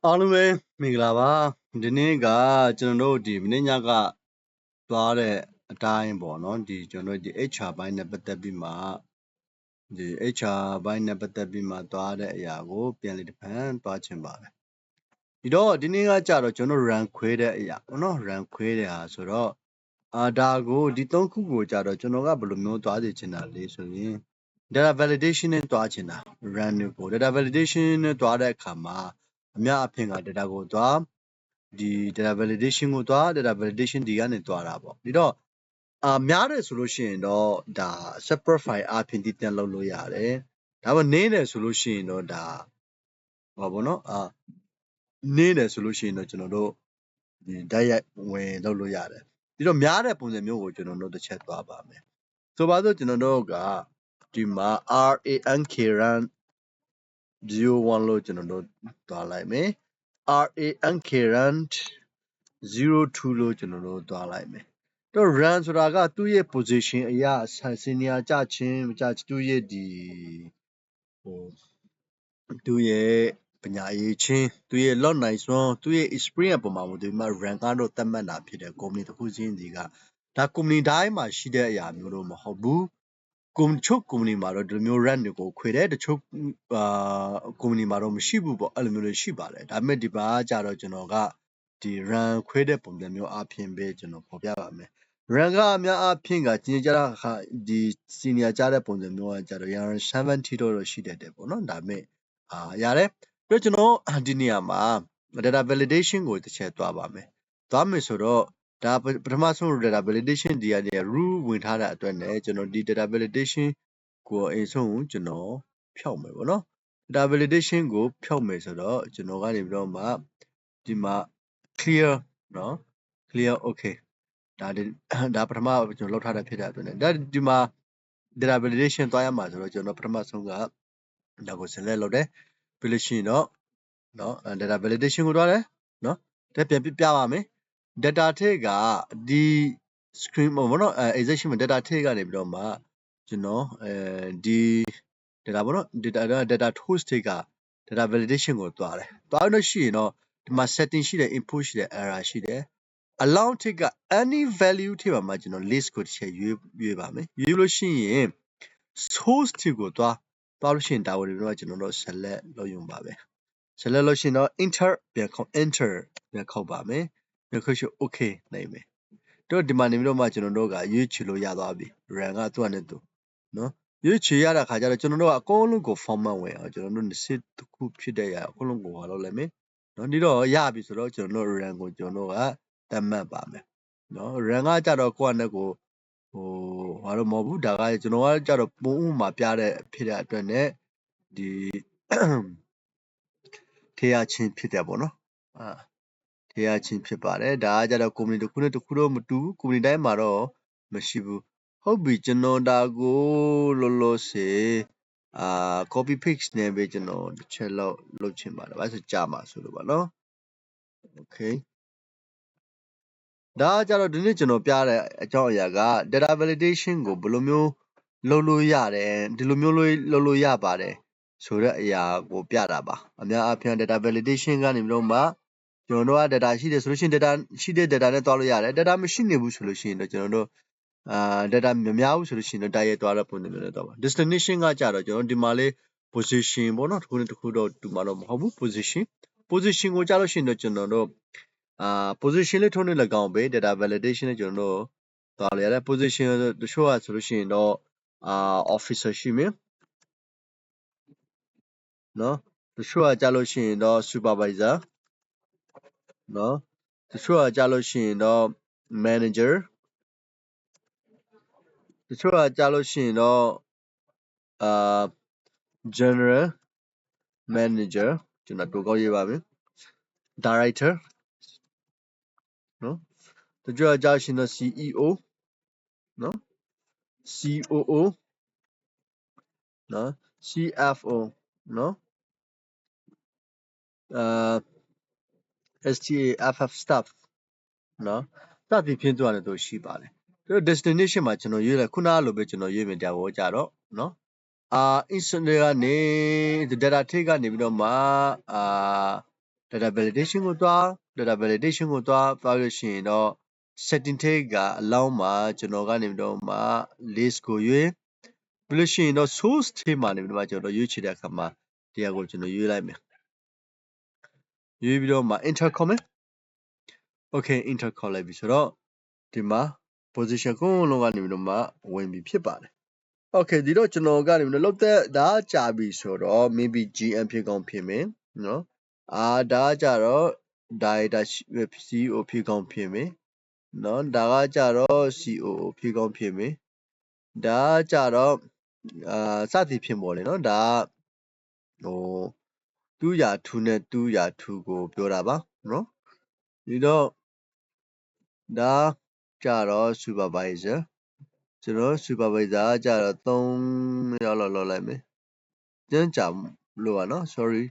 အားလုံးပဲမင်္ဂလာပါဒီနေ့ကကျွန်တော်တို့ဒီမနေ့ညကသွားတဲ့အတိုင်းပေါ့နော်ဒီကျွန်တော်တို့ဒီ HR ဘိုင်းနဲ့ပတ်သက်ပြီးမှဒီ HR ဘိုင်းနဲ့ပတ်သက်ပြီးမှသွားတဲ့အရာကိုပြန်လည်တစ်ဖန်သွားချင်ပါတယ်ဒီတော့ဒီနေ့ကကြတော့ကျွန်တော် run ခွဲတဲ့အရာပေါ့နော် run ခွဲတဲ့ဟာဆိုတော့ဒါကိုဒီ၃ခုကိုကြတော့ကျွန်တော်ကဘယ်လိုမျိုးသွားစေချင်တာလဲဆိုရင် data validation နဲ့သွားချင်တာ run ကို data validation နဲ့သွားတဲ့အခါမှာအများအဖြစ်က data ကိုသွားဒီ data validation ကိုသွား data validation ဒီကနေသွားတာပေါ့ဒီတော့များတယ်ဆိုလို့ရှိရင်တော့ဒါ separate file အဖြစ်တည်ပြန်လုပ်လို့ရတယ်ဒါပေမဲ့နည်းတယ်ဆိုလို့ရှိရင်တော့ဒါဟောပေါ့နော်နည်းတယ်ဆိုလို့ရှိရင်တော့ကျွန်တော်တို့ဒီဓာတ်ရိုက်ဝင်လုပ်လို့ရတယ်ဒီတော့များတဲ့ပုံစံမျိုးကိုကျွန်တော်တို့တစ်ချက်သွားပါမယ်ဆိုပါစို့ကျွန်တော်တို့ကဒီမှာ rank run 01လို့ကျွန်တော်တို့သွားလိုက်မယ် rank run 02လို့ကျွန်တော်တို့သွားလိုက်မယ်တော့ run ဆိုတာကသူ့ရဲ့ position အရာ senior ကြချင်းမကြသူ့ရဲ့ဒီဟိုသူ့ရဲ့ပညာရေးချင်းသူ့ရဲ့ lot နိုင်စွမ်းသူ့ရဲ့ experience ပုံမှာမူတည်ပြီးမှ run ကတော့သတ်မှတ်တာဖြစ်တယ် company တစ်ခုချင်းစီကဒါ company တိုင်းမှာရှိတဲ့အရာမျိုးတော့မဟုတ်ဘူးချုပ် company မှာတော့ဒီလိုမျိုး run တွေကိုခွေတယ်တချို့company မှာတော့မရှိဘူးပေါ့အဲ့လိုမျိုးတွေရှိပါတယ်ဒါပေမဲ့ဒီပါကြတော့ကျွန်တော်ကဒီ run ခွဲတဲ့ပုံစံမျိုးအပြင်ပဲကျွန်တော်ဖော်ပြပါမယ် run ကအများအပြင်ကကျင်းကြတာဒီ senior ကြတဲ့ပုံစံမျိုးကကြတော့ run 70တော့ရှိတတ်တယ်ပေါ့နော်ဒါပေမဲ့ရတယ်ပြီးတော့ကျွန်တော်ဒီနေရာမှာ data validation ကိုတစ်ချက်သွားပါမယ်သွားမယ်ဆိုတော့ဒါပထမဆုံး data validation ဒီကနေ rule ဝင်ထားတဲ့အတွက်နဲ့ကျွန်တော်ဒီ data validation ကိုအရင်ဆုံးကျွန်တော်ဖြောက်မယ်ပေါ့နော် data validation ကိုဖြောက်မယ်ဆိုတော့ကျွန်တော်ကနေပြီးတော့မှဒီမှာ clear နော် clear okay ဒါပထမကျွန်တော်လောက်ထားတာဖြစ်တဲ့အတွက်နဲ့ဒါဒီမှာ data validation သွားရမှာဆိုတော့ကျွန်တော်ပထမဆုံးကဒါကို select လုပ်တယ်ပြီးလို့ရှိရင်တော့နော် data validation ကိုသွားတယ်နော်ဒါပြန်ပြပါမယ် data ထက်ကဒီ screen ပေါ့နော်exaction မှာ data ထက်ကနေပြီးတော့မှကျွန်တော်ဒီ data ပေါ့နော် data tools ထက်က data validation ကိုသွားတယ်သွားလို့ရှိရင်တော့ဒီမှာ setting ရှိတယ် input ရှိတယ် error ရှိတယ် allow ထက်က any value ထက်ပါမှာကျွန်တော် list ကိုတစ်ချက်ရွေးပါမယ်ရွေးလို့ရှိရင် source ထက်ကိုသွားလို့ရှိရင်ဒါကိုတော့ကျွန်တော်တို့ select လုပ်ရုံပါပဲ select လို့ရှိရင်တော့ enter ပြန်ခေါက်ပါမယ်ပြန်ခေါက်ရှိ okay နိုင်မယ်တော့ဒီမှာနေပြီးတော့မှကျွန်တော်တို့ကရွေးချယ်လို့ရသွားပြီ run ကသူ့အနေနဲ့သူနော်ရွေးချယ်ရတဲ့ခါကျတော့ကျွန်တော်တို့ကအကုန်လုံးကို format ဝင်အောင်ကျွန်တော်တို့20တစ်ခုဖြစ်တဲ့ရအကုန်လုံးကိုဟာလုပ်လိုက်မယ်နော်ဒီတော့ရပြီဆိုတော့ကျွန်တော်တို့ run ကိုကျွန်တော်တို့ကသတ်မှတ်ပါမယ်နော် run ကကြတော့ကိုယ့်အနေနဲ့ကိုဟာတော့မဟုတ်ဘူးဒါကကျွန်တော်ကကြတော့ပုံဥမှာပြတဲ့ဖြစ်တဲ့အတွက်နဲ့ဒီထေရချင်းဖြစ်တယ်ပေါ့နော်ထေရချင်းဖြစ်ပါတယ်ဒါကကြတော့ company တစ်ခုနဲ့တစ်ခုတော့မတူဘူး company တိုင်းမှာတော့မရှိဘူးဟုတ်ပြီကျွန်တော်ဒါကိုလောလောဆယ်copy paste နဲ့ပဲကျွန်တော်တစ်ချက်လောက်လုပ်ချင်ပါတယ်ဘာလို့ကြာမှာဆိုလို့ပါနော် okay ဒါကကြတော့ဒီနေ့ကျွန်တော်ပြတဲ့အကြောင်းအရာက data validation ကိုဘယ်လိုမျိုးလုပ်လို့ရတယ်ဒီလိုမျိုးလုပ်လို့ရပါတယ်ဆိုတဲ့အရာကိုပြတာပါအများအားဖြင့် data validation ကနေပြီးတော့မှကျွန်တော်တို့က data ရှိတယ်ဆိုလို့ရှိရင် data ရှိတဲ့ data နဲ့တွားလို့ရတယ် data မရှိနေဘူးဆိုလို့ရှိရင်တော့ကျွန်တော်တို့data မများဘူးဆိုလို့ရှိရင်တော့တိုက်ရိုက်တွားတဲ့ပုံစံမျိုးနဲ့တွားပါ destination ကကြတော့ကျွန်တော်ဒီမှာလေး position ပေါ့နော်တစ်ခုနဲ့တစ်ခုတော့တူမှာတော့မဟုတ်ဘူး position ကိုကြလို့ရှိရင်တော့ကျွန်တော်တို့position လေးထုံးနေ၎င်းပဲ data validation နဲ့ကျွန်တော်တို့တွားလို့ရတယ် position တချို့ကဆိုလို့ရှိရင်တော့officer ရှိမယ်နော်တချို့ကကြလို့ရှိရင်တော့ supervisor နော်တချို့ကကြလို့ရှိရင်တော့ manager တချို့ကကြလို့ရှိရင်တော့general manager ကျွန်တော်တိုးကောက်ရေးပါမယ် director နော်တချို့ကကြလို့ရှိရင်တော့ CEO နော် COO နော် CFO နော်STAFF staff နော်စသဖြင့်သူကနေတော့ရှိပါတယ်သူ destination မှာကျွန်တော်ရွေးလိုက်ခုနကလိုပဲကျွန်တော်ရွေးမယ်ဒါကိုကြတော့နော်instant ကနေ data ထိကနေပြီးတော့မှ data validation ကိုသွား data validation ကိုသွားလို့ရှိရင်တော့ setting ထဲကအလောင်းမှာကျွန်တော်ကနေပြီးတော့မှ list ကိုရွေးပြီးလို့ရှိရင်တော့ source ထဲမှာနေပြီးတော့ကျွန်တော်ရွေးချယ်တဲ့အခါမှာတရားကိုကျွန်တော်ရွေးလိုက်မယ်ရွေးပြီးတော့မှ enter comment okay enter ခေါ်လိုက်ပြီဆိုတော့ဒီမှာ position ကိုလုံးကနေပြီးတော့မှဝင်ပြီဖြစ်ပါတယ် okay ဒီတော့ကျွန်တော်ကနေပြီးတော့လောက်တဲ့ဒါကြာပြီဆိုတော့ maybe GM ဖြစ်ကောင်းဖြစ်မယ်နော်ဒါကြတော့ data CEO ဖြစ်ကောင်းဖြစ်မယ်နော်ဒါကကြတော့ COO ဖြစ်ကောင်းဖြစ်မယ်ဒါကြတော့စသည်ဖြစ်ပေါ်လေနော်ဒါဟိုတူရာထူနဲ့တူရာထူကိုပြောတာပါနော်ဒီတော့ဒါကြတော့ supervisor ကျွန်တော် supervisor ကြတော့3ရောက်လောက်လိုက်မယ်ကျန်းကြလို့ပါနော် sorry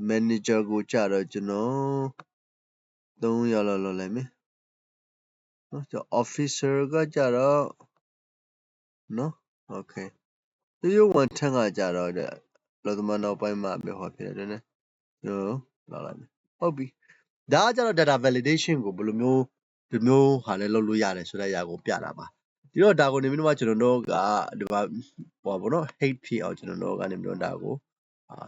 manager ကိုကြတော့ကျွန်တော်3ရောက်လောက်လိုက်မယ်နော် officer ကကြတော့နော် okay ဒီရုပ်ဝန်ထမ်းကကြတော့လောသမနောက်ပိုင်းမှာပဲဟောဖြစ်တယ်နော်လောက်လိုက်မယ်ဟုတ်ပြီဒါကကြတော့ data validation ကိုဘယ်လိုမျိုးဒီမျိုးဟာလဲလုပ်လို့ရတယ်ဆိုတဲ့အရာကိုပြတာပါဒီတော့ဒါကိုနေပြီးတော့ကျွန်တော်တို့ကဒီမှာဟောပါတော့ hate ဖြစ်အောင်ကျွန်တော်တို့ကနေပြီးတော့ဒါကို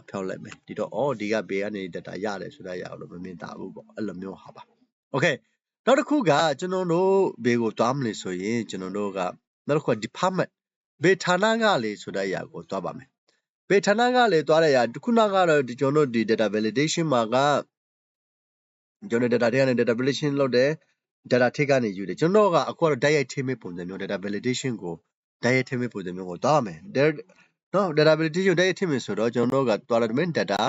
ဖြောက်လိုက်မယ်ဒီတော့ဒီကဘေးကနေ data ရတယ်ဆိုတဲ့အရာကိုတော့မမြင်တာဘူးပေါ့အဲ့လိုမျိုးဟာပါ okay နောက်တစ်ခုကကျွန်တော်တို့ဘေးကိုတွားမလို့ဆိုရင်ကျွန်တော်တို့ကနောက်တစ်ခုက department ဘေးဌာနကလေဆိုတဲ့အရာကိုတွားပါမယ်ဘေးဌာနကလေတွားတဲ့အရာခုနကတော့ကျွန်တော်တို့ဒီ data validation မှာကကျွန်တော် data တွေကနေ data validation လုပ်တယ် data ထိကနေယူတယ်ကျွန်တော်ကအခုကတော့ direct ထိမဲ့ပုံစံမျိုး data validation ကို direct ထိမဲ့ပုံစံမျိုးကိုတွားမယ်နော် data validation ကို direct ထိမဲ့ဆိုတော့ကျွန်တော်တို့ကတွားတယ် data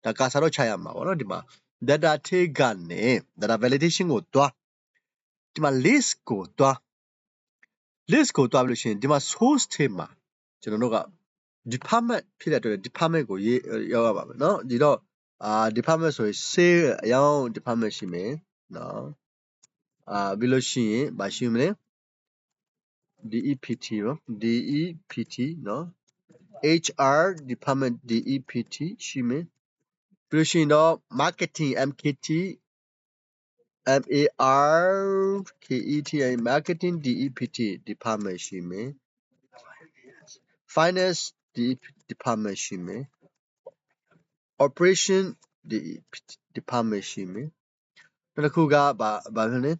ဒါကစားတော့ချရမှာပေါ့နော်ဒီမှာ data ထိကနေ data validation ကိုတွားဒီမှာ list ကိုတွားပြီးလို့ရှိရင်ဒီမှာ source ထဲမှာကျွန်တော်တို့က department ဖြစ်တဲ့အတွက် department ကိုရောက်ရပါမယ်เนาะဒီတော့department ဆိုရင် sale အရောင်း department ရှိမယ်เนาะပြီးလို့ရှိရင်ဘာရှိမလဲ DEPT เนาะ DEPT เนาะ HR department DEPT ရှိမယ်ပြီးလို့ရှိရင်တော့ marketing MKT MARKETI marketing DEPT department ရှိမယ် finance department ရှိမယ် operation department ရှိမယ်နောက်တစ်ခုကဘာဖြစ်လဲ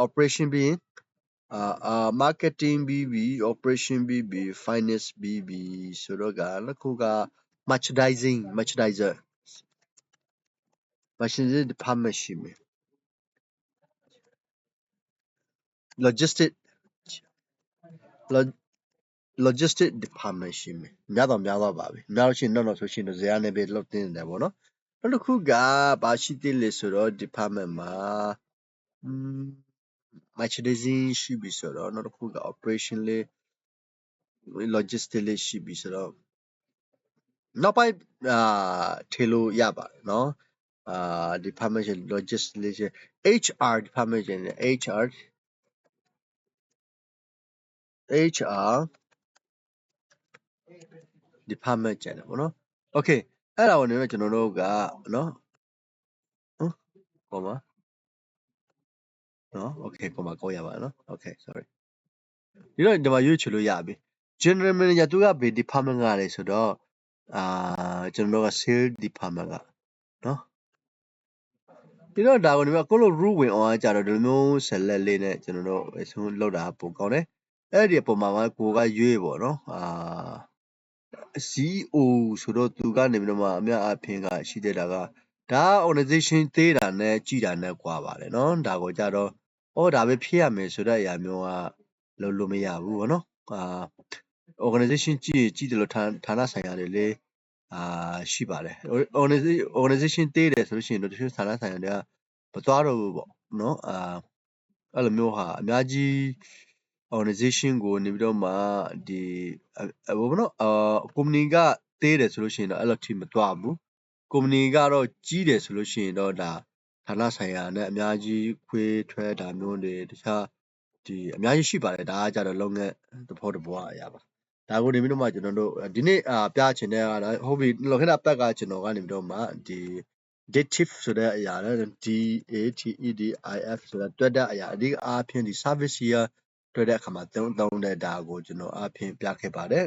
operation ပြီးရင်marketing BB operation BB finance BB ဆိုတော့ကနောက်တစ်ခုက merchandiser department ရှိမယ် logistic department ရှိမယ်များတော့ပါပြီများလို့ရှိရင်တော့ဆိုရှင်တော့ဇာတ်နဲ့ပဲလောက်တင်တယ်ပေါ့နော်နောက်တစ်ခုကဘာရှိသေးလဲဆိုတော့ department မှာmerchandising ရှိပြီဆိုတော့နောက်တစ်ခုက operation လေး logistic လေးရှိပြီဆိုတော့နောက်ပိုင်းထေလို့ရပါတယ်เนาะdepartment ရှိ logistic လေးရှိ HR department ရှိ HR department ကျန်တယ်ပေါ့နော် okay အဲ့ဒါကိုနေတော့ကျွန်တော်တို့ကเนาะကောမเนาะ okay ကောမကောရပါเนาะ okay sorry ဒီတော့ဒီမှာရွေးချယ်လို့ရပြီ general manager သူကဘယ် department ကလဲဆိုတော့ကျွန်တော်တို့က sales department ကเนาะဒီတော့ဒါကိုဒီမှာကိုလို rule ဝင်အောင်ကြတော့ဒီလိုမျိုး select လေးနဲ့ကျွန်တော်တို့အဆုံးလောက်တာပုံကောင်းတယ်အဲ့ဒီအပေါ်မှာကိုကရွေးပေါ့เนาะCEO ဆိုတော့သူကနေပြီးတော့မှအများအပြားကရှိတဲ့တာကဒါ organization သေးတာနဲ့ကြီးတာနဲ့ကွာပါတယ်เนาะဒါကိုကြတော့ဒါပဲဖြစ်ရမယ်ဆိုတဲ့အရာမျိုးကလို့မရဘူးဗောနော်organization ကြီးတယ်လို့ဌာနဆိုင်ရာတွေလေရှိပါတယ် organization သေးတယ်ဆိုလို့ရှိရင်တော့တချို့ဌာနဆိုင်ရာတွေကမသွားတော့ဘူးပေါ့နော်အဲ့လိုမျိုးဟာအများကြီး organization ကိုနေပြီးတော့မှဒီဘောနော် company ကသေးတယ်ဆိုလို့ရှိရင်တော့အဲ့လိုထိမသွားဘူး company ကတော့ကြီးတယ်ဆိုလို့ရှိရင်တော့ဒါဌာနဆိုင်ရာနဲ့အများကြီးခွဲထွက်တာမျိုးတွေတခြားဒီအများကြီးရှိပါတယ်ဒါကကြတော့လုပ်ငန်းသဘောတဘောအရာပါဒါကိုနေပြီးတော့မှကျွန်တော်တို့ဒီနေ့ပြချင်တဲ့ကတော့ဟုတ်ပြီလောခဏပက်ကကျွန်တော်ကနေပြီးတော့မှဒီ dative ဆိုတဲ့အရာလည်း DATEDIF ဆိုတာတွက်တဲ့အရာအဓိကအားဖြင့်ဒီ service year တွက်တဲ့အခါမှာသုံးတဲ့ဒါကိုကျွန်တော်အားဖြင့်ပြခဲ့ပါတယ်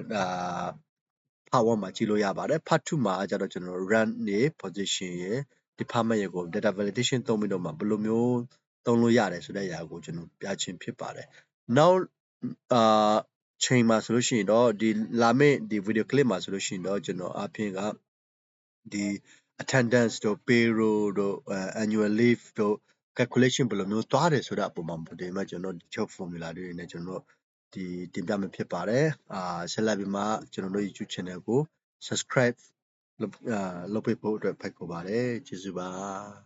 part 1မှာကြည့်လို့ရပါတယ် part 2မှာကျတော့ကျွန်တော် run နေ position ရယ် department ရယ်ကို data validation သုံးပြီးတော့မှဘယ်လိုမျိုးသုံးလို့ရတယ်ဆိုတဲ့အရာကိုကျွန်တော်ပြခြင်းဖြစ်ပါတယ်နောက်ချိန်မှာဆိုလို့ရှိရင်တော့ဒီလာမယ့်ဒီ video clip မှာဆိုလို့ရှိရင်တော့ကျွန်တော်အားဖြင့်ကဒီ attendance တို့ payroll တို့annual leave တို့ calculation ဘယ်လိုမျိုးသွားတယ်ဆိုတဲ့အပေါ်မှာဒီမှာကျွန်တော်ချုပ် formula တွေနဲ့ကျွန်တော်ဒီတင်ပြမှာဖြစ်ပါတယ်ဆက်လက်ပြီးမှကျွန်တော်တို့ YouTube channel ကို subscribe လုပ်ပေးဖို့အတွက်ဖိတ်ခေါ်ပါတယ်ကျေးဇူးပါ